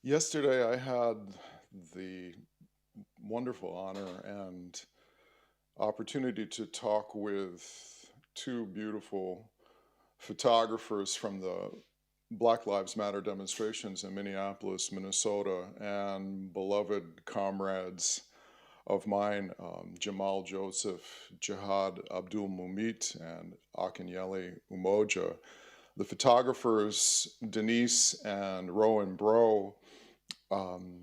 Yesterday, I had the wonderful honor and opportunity to talk with two beautiful photographers from the Black Lives Matter demonstrations in Minneapolis, Minnesota, and beloved comrades of mine, Jamal Joseph, Jihad Abdul Mumit, and Akinyele Umoja. The photographers, Denise and Rowan Bro, um,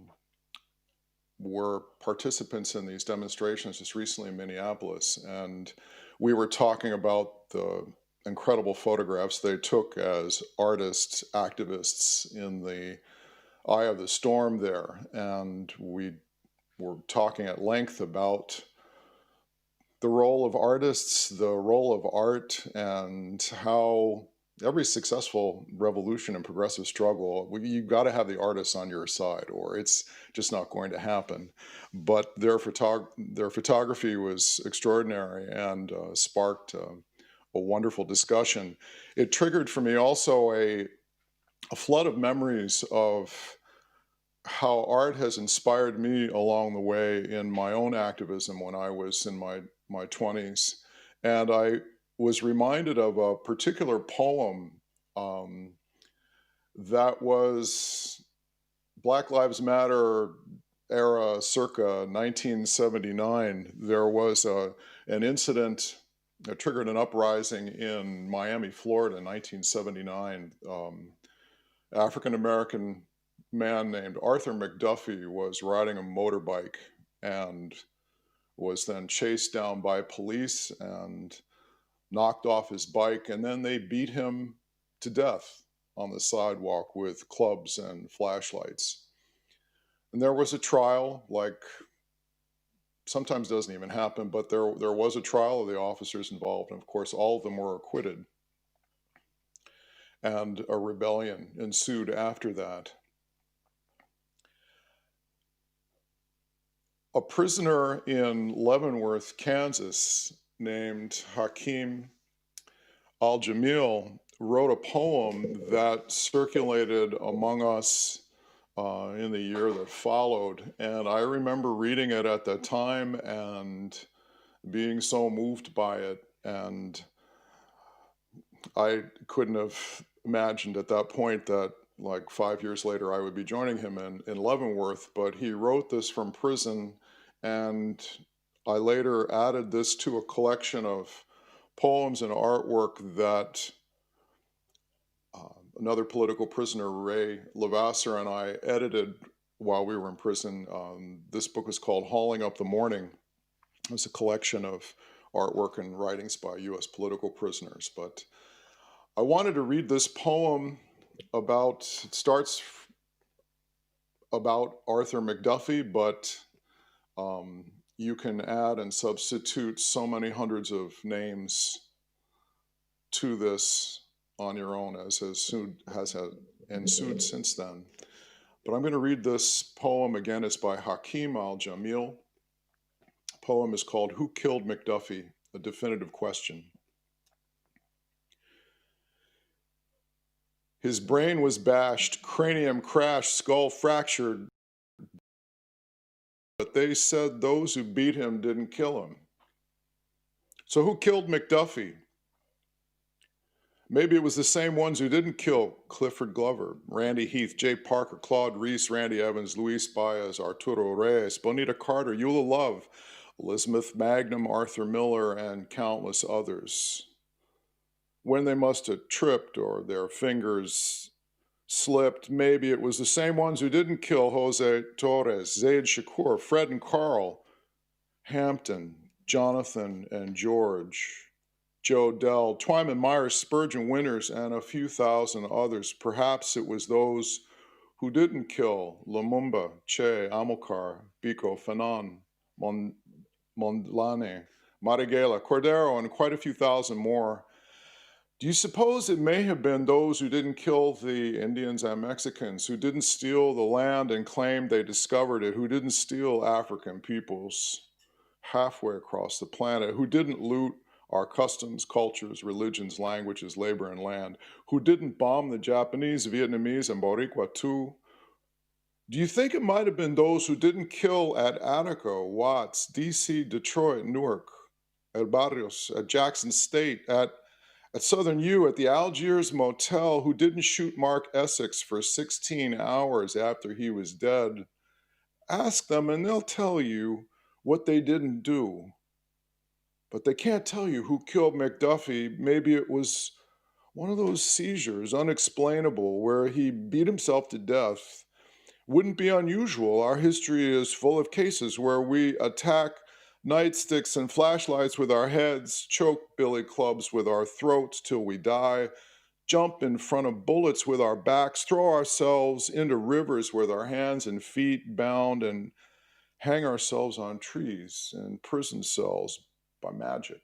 were participants in these demonstrations just recently in Minneapolis, and we were talking about the incredible photographs they took as artists, activists in the eye of the storm there. And we were talking at length about the role of artists, the role of art, and how every successful revolution and progressive struggle, you've got to have the artists on your side, or it's just not going to happen. But their photography was extraordinary and sparked a wonderful discussion. It triggered for me also a flood of memories of how art has inspired me along the way in my own activism when I was in my 20s. And I was reminded of a particular poem um, that was Black Lives Matter era circa 1979. There was an incident that triggered an uprising in Miami, Florida in 1979. African American man named Arthur McDuffie was riding a motorbike and was then chased down by police and knocked off his bike, and then they beat him to death on the sidewalk with clubs and flashlights. And there was a trial, like sometimes doesn't even happen, but there was a trial of the officers involved, and of course all of them were acquitted. And a rebellion ensued after that. A prisoner in Leavenworth, Kansas, named Hakeem Al-Jamil wrote a poem that circulated among us in the year that followed. And I remember reading it at that time and being so moved by it. And I couldn't have imagined at that point that like 5 years later I would be joining him in Leavenworth. But he wrote this from prison, and I later added this to a collection of poems and artwork that another political prisoner, Ray Levasseur, and I edited while we were in prison. This book is called Hauling Up the Morning. It was a collection of artwork and writings by US political prisoners. But I wanted to read this poem it starts about Arthur McDuffie, but you can add and substitute so many hundreds of names to this on your own, as has ensued since then. But I'm going to read this poem again. It's by Hakeem Al-Jamil. The poem is called Who Killed McDuffie? A Definitive Question. His brain was bashed, cranium crashed, skull fractured, but they said those who beat him didn't kill him. So who killed McDuffie? Maybe it was the same ones who didn't kill Clifford Glover, Randy Heath, Jay Parker, Claude Reese, Randy Evans, Luis Baez, Arturo Reyes, Bonita Carter, Eula Love, Elizabeth Magnum, Arthur Miller, and countless others. When they must have tripped or their fingers slipped, maybe it was the same ones who didn't kill Jose Torres, Zaid Shakur, Fred and Carl, Hampton, Jonathan and George, Joe Dell, Twyman Myers, Spurgeon Winters, and a few thousand others. Perhaps it was those who didn't kill Lumumba, Che, Amilcar, Biko, Fanon, Mondlane, Marighella, Cordero, and quite a few thousand more. Do you suppose it may have been those who didn't kill the Indians and Mexicans, who didn't steal the land and claim they discovered it, who didn't steal African peoples halfway across the planet, who didn't loot our customs, cultures, religions, languages, labor, and land, who didn't bomb the Japanese, Vietnamese, and Boricua too, Do you think it might have been those who didn't kill at Attica, Watts, DC, Detroit, Newark, at Barrios, at Jackson State, at Southern U, at the Algiers Motel, who didn't shoot Mark Essex for 16 hours after he was dead? Ask them and they'll tell you what they didn't do. But they can't tell you who killed McDuffie. Maybe it was one of those seizures, unexplainable, where he beat himself to death. Wouldn't be unusual. Our history is full of cases where we attack nightsticks and flashlights with our heads, choke billy clubs with our throats till we die, jump in front of bullets with our backs, throw ourselves into rivers with our hands and feet bound, and hang ourselves on trees and prison cells by magic.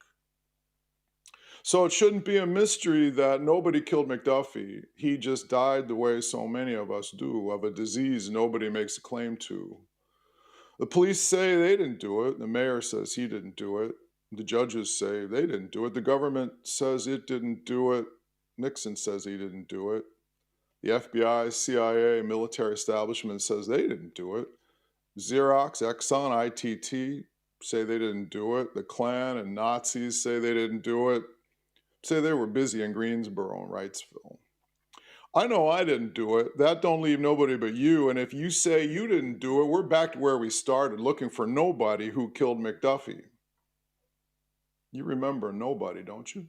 So it shouldn't be a mystery that nobody killed McDuffie. He just died the way so many of us do, of a disease nobody makes a claim to. The police say they didn't do it. The mayor says he didn't do it. The judges say they didn't do it. The government says it didn't do it. Nixon says he didn't do it. The FBI, CIA, military establishment says they didn't do it. Xerox, Exxon, ITT say they didn't do it. The Klan and Nazis say they didn't do it. Say they were busy in Greensboro and Wrightsville. I know I didn't do it. That don't leave nobody but you. And if you say you didn't do it, we're back to where we started, looking for nobody who killed McDuffie. You remember nobody, don't you?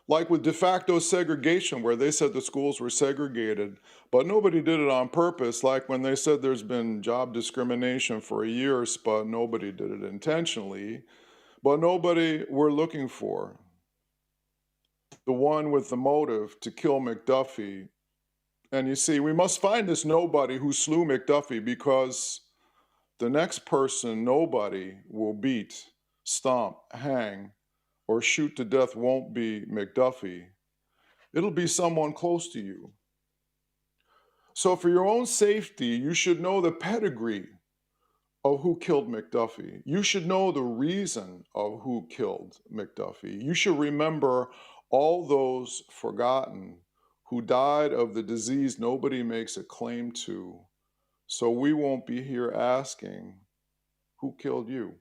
Like with de facto segregation, where they said the schools were segregated, but nobody did it on purpose, like when they said there's been job discrimination for years, but nobody did it intentionally. But nobody we're looking for, the one with the motive to kill McDuffie. And you see, we must find this nobody who slew McDuffie, because the next person nobody will beat, stomp, hang, or shoot to death won't be McDuffie. It'll be someone close to you. So for your own safety, you should know the pedigree of who killed McDuffie. You should know the reason of who killed McDuffie. You should remember all those forgotten who died of the disease nobody makes a claim to, so we won't be here asking, who killed you?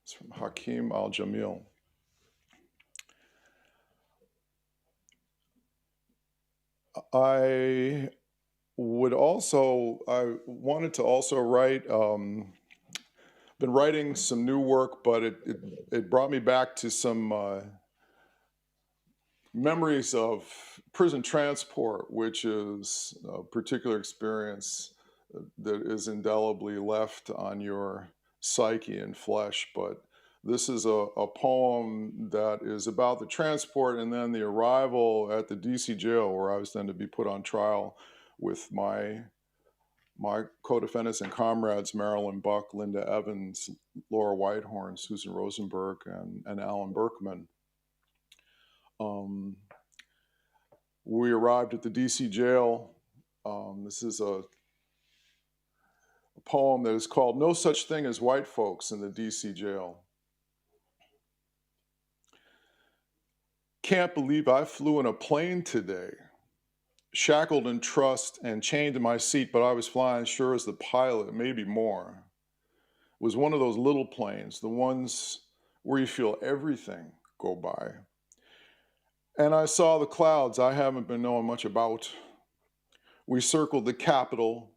It's from Hakim Al-Jamil. I wanted to also write, been writing some new work, but it brought me back to some memories of prison transport, which is a particular experience that is indelibly left on your psyche and flesh. But this is a poem that is about the transport and then the arrival at the DC jail, where I was then to be put on trial with my co-defendants and comrades, Marilyn Buck, Linda Evans, Laura Whitehorn, Susan Rosenberg, and Alan Berkman. We arrived at the DC jail. This is a poem that is called "No Such Thing as White Folks in the DC Jail." Can't believe I flew in a plane today, shackled in trust and chained to my seat, but I was flying sure as the pilot, maybe more. It was one of those little planes, the ones where you feel everything go by. And I saw the clouds I haven't been knowing much about. We circled the Capitol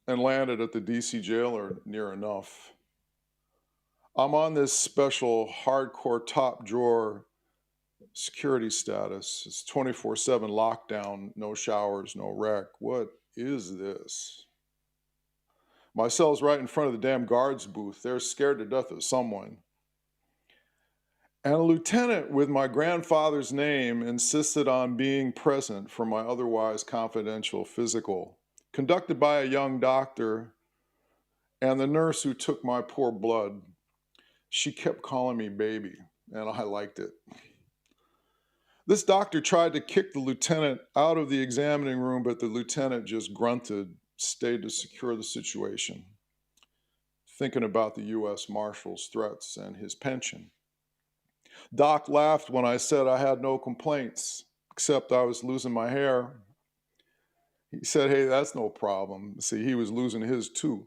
and landed at the DC jail, or near enough. I'm on this special hardcore top drawer security status. It's 24/7 lockdown, no showers, no rec. What is this? My cell's right in front of the damn guards booth. They're scared to death of someone. And a lieutenant with my grandfather's name insisted on being present for my otherwise confidential physical, conducted by a young doctor, and the nurse who took my poor blood. She kept calling me baby, and I liked it. This doctor tried to kick the lieutenant out of the examining room, but the lieutenant just grunted, stayed to secure the situation, thinking about the U.S. Marshal's threats and his pension. Doc laughed when I said I had no complaints, except I was losing my hair. He said, hey, that's no problem. See, he was losing his too.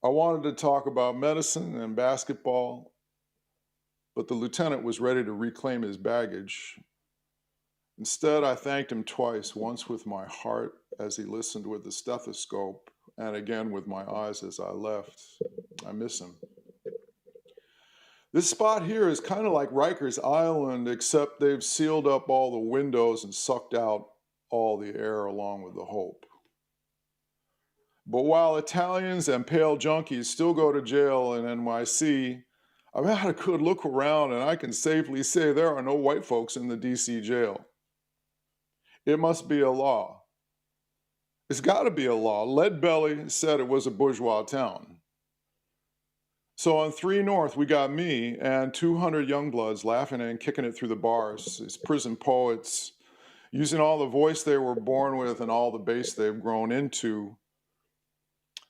I wanted to talk about medicine and basketball, but the lieutenant was ready to reclaim his baggage. Instead, I thanked him twice, once with my heart as he listened with the stethoscope, and again with my eyes as I left. I miss him. This spot here is kind of like Rikers Island, except they've sealed up all the windows and sucked out all the air along with the hope. But while Italians and pale junkies still go to jail in NYC, I've had a good look around and I can safely say there are no white folks in the DC jail. It must be a law. It's got to be a law. Leadbelly said it was a bourgeois town. So on 3 North, we got me and 200 youngbloods laughing and kicking it through the bars, these prison poets, using all the voice they were born with and all the bass they've grown into.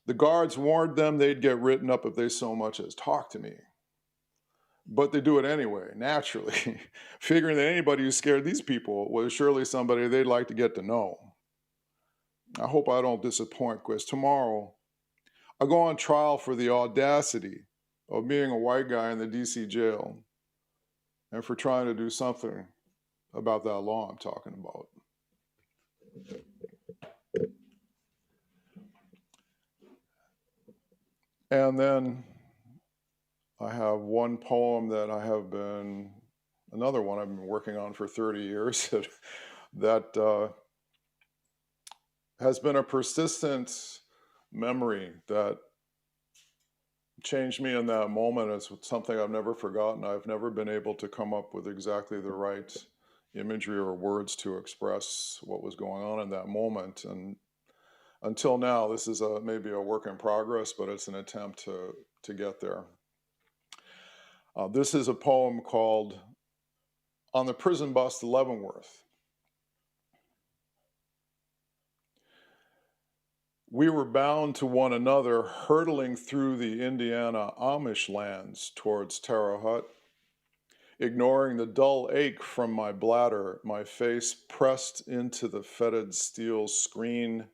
The guards warned them they'd get written up if they so much as talked to me. But they do it anyway, naturally, figuring that anybody who scared these people was surely somebody they'd like to get to know. I hope I don't disappoint, because tomorrow I go on trial for the audacity of being a white guy in the DC jail and for trying to do something about that law I'm talking about. And then I have one poem that another one I've been working on for 30 years that has been a persistent memory that changed me in that moment. It's something I've never forgotten. I've never been able to come up with exactly the right imagery or words to express what was going on in that moment. And until now, this is maybe a work in progress, but it's an attempt to get there. This is a poem called On the Prison Bus to Leavenworth. We were bound to one another, hurtling through the Indiana Amish lands towards Terre Haute. Ignoring the dull ache from my bladder, my face pressed into the fetid steel screen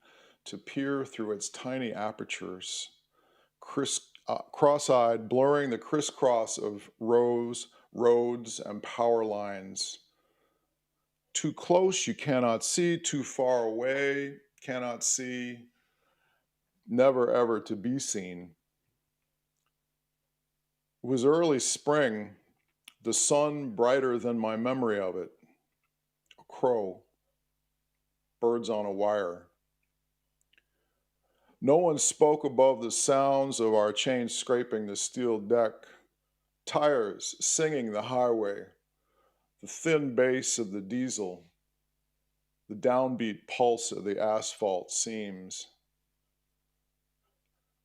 to peer through its tiny apertures, cross-eyed, blurring the crisscross of rows, roads, and power lines. Too close, you cannot see. Too far away, cannot see. Never ever to be seen. It was early spring, the sun brighter than my memory of it. A crow, birds on a wire. No one spoke above the sounds of our chains scraping the steel deck, tires singing the highway, the thin bass of the diesel, the downbeat pulse of the asphalt seams.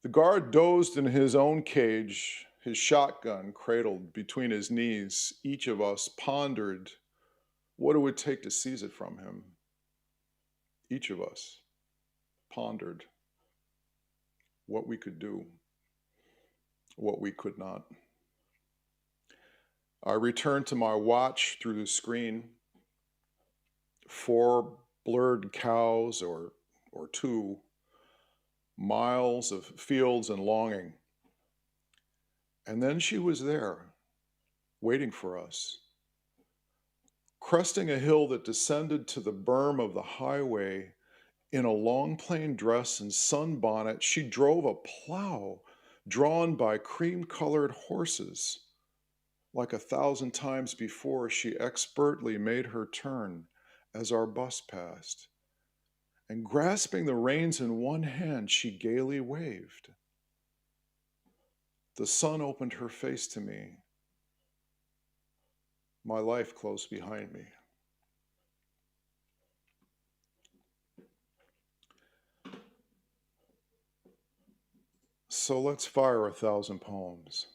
The guard dozed in his own cage, his shotgun cradled between his knees. Each of us pondered what it would take to seize it from him. Each of us pondered what we could do, what we could not. I returned to my watch through the screen. 4 blurred cows or 2, miles of fields and longing. And then she was there, waiting for us. Cresting a hill that descended to the berm of the highway, in a long plain dress and sunbonnet, she drove a plow drawn by cream-colored horses. Like 1,000 times before, she expertly made her turn as our bus passed. And grasping the reins in one hand, she gaily waved. The sun opened her face to me. My life close behind me. So let's fire 1,000 poems.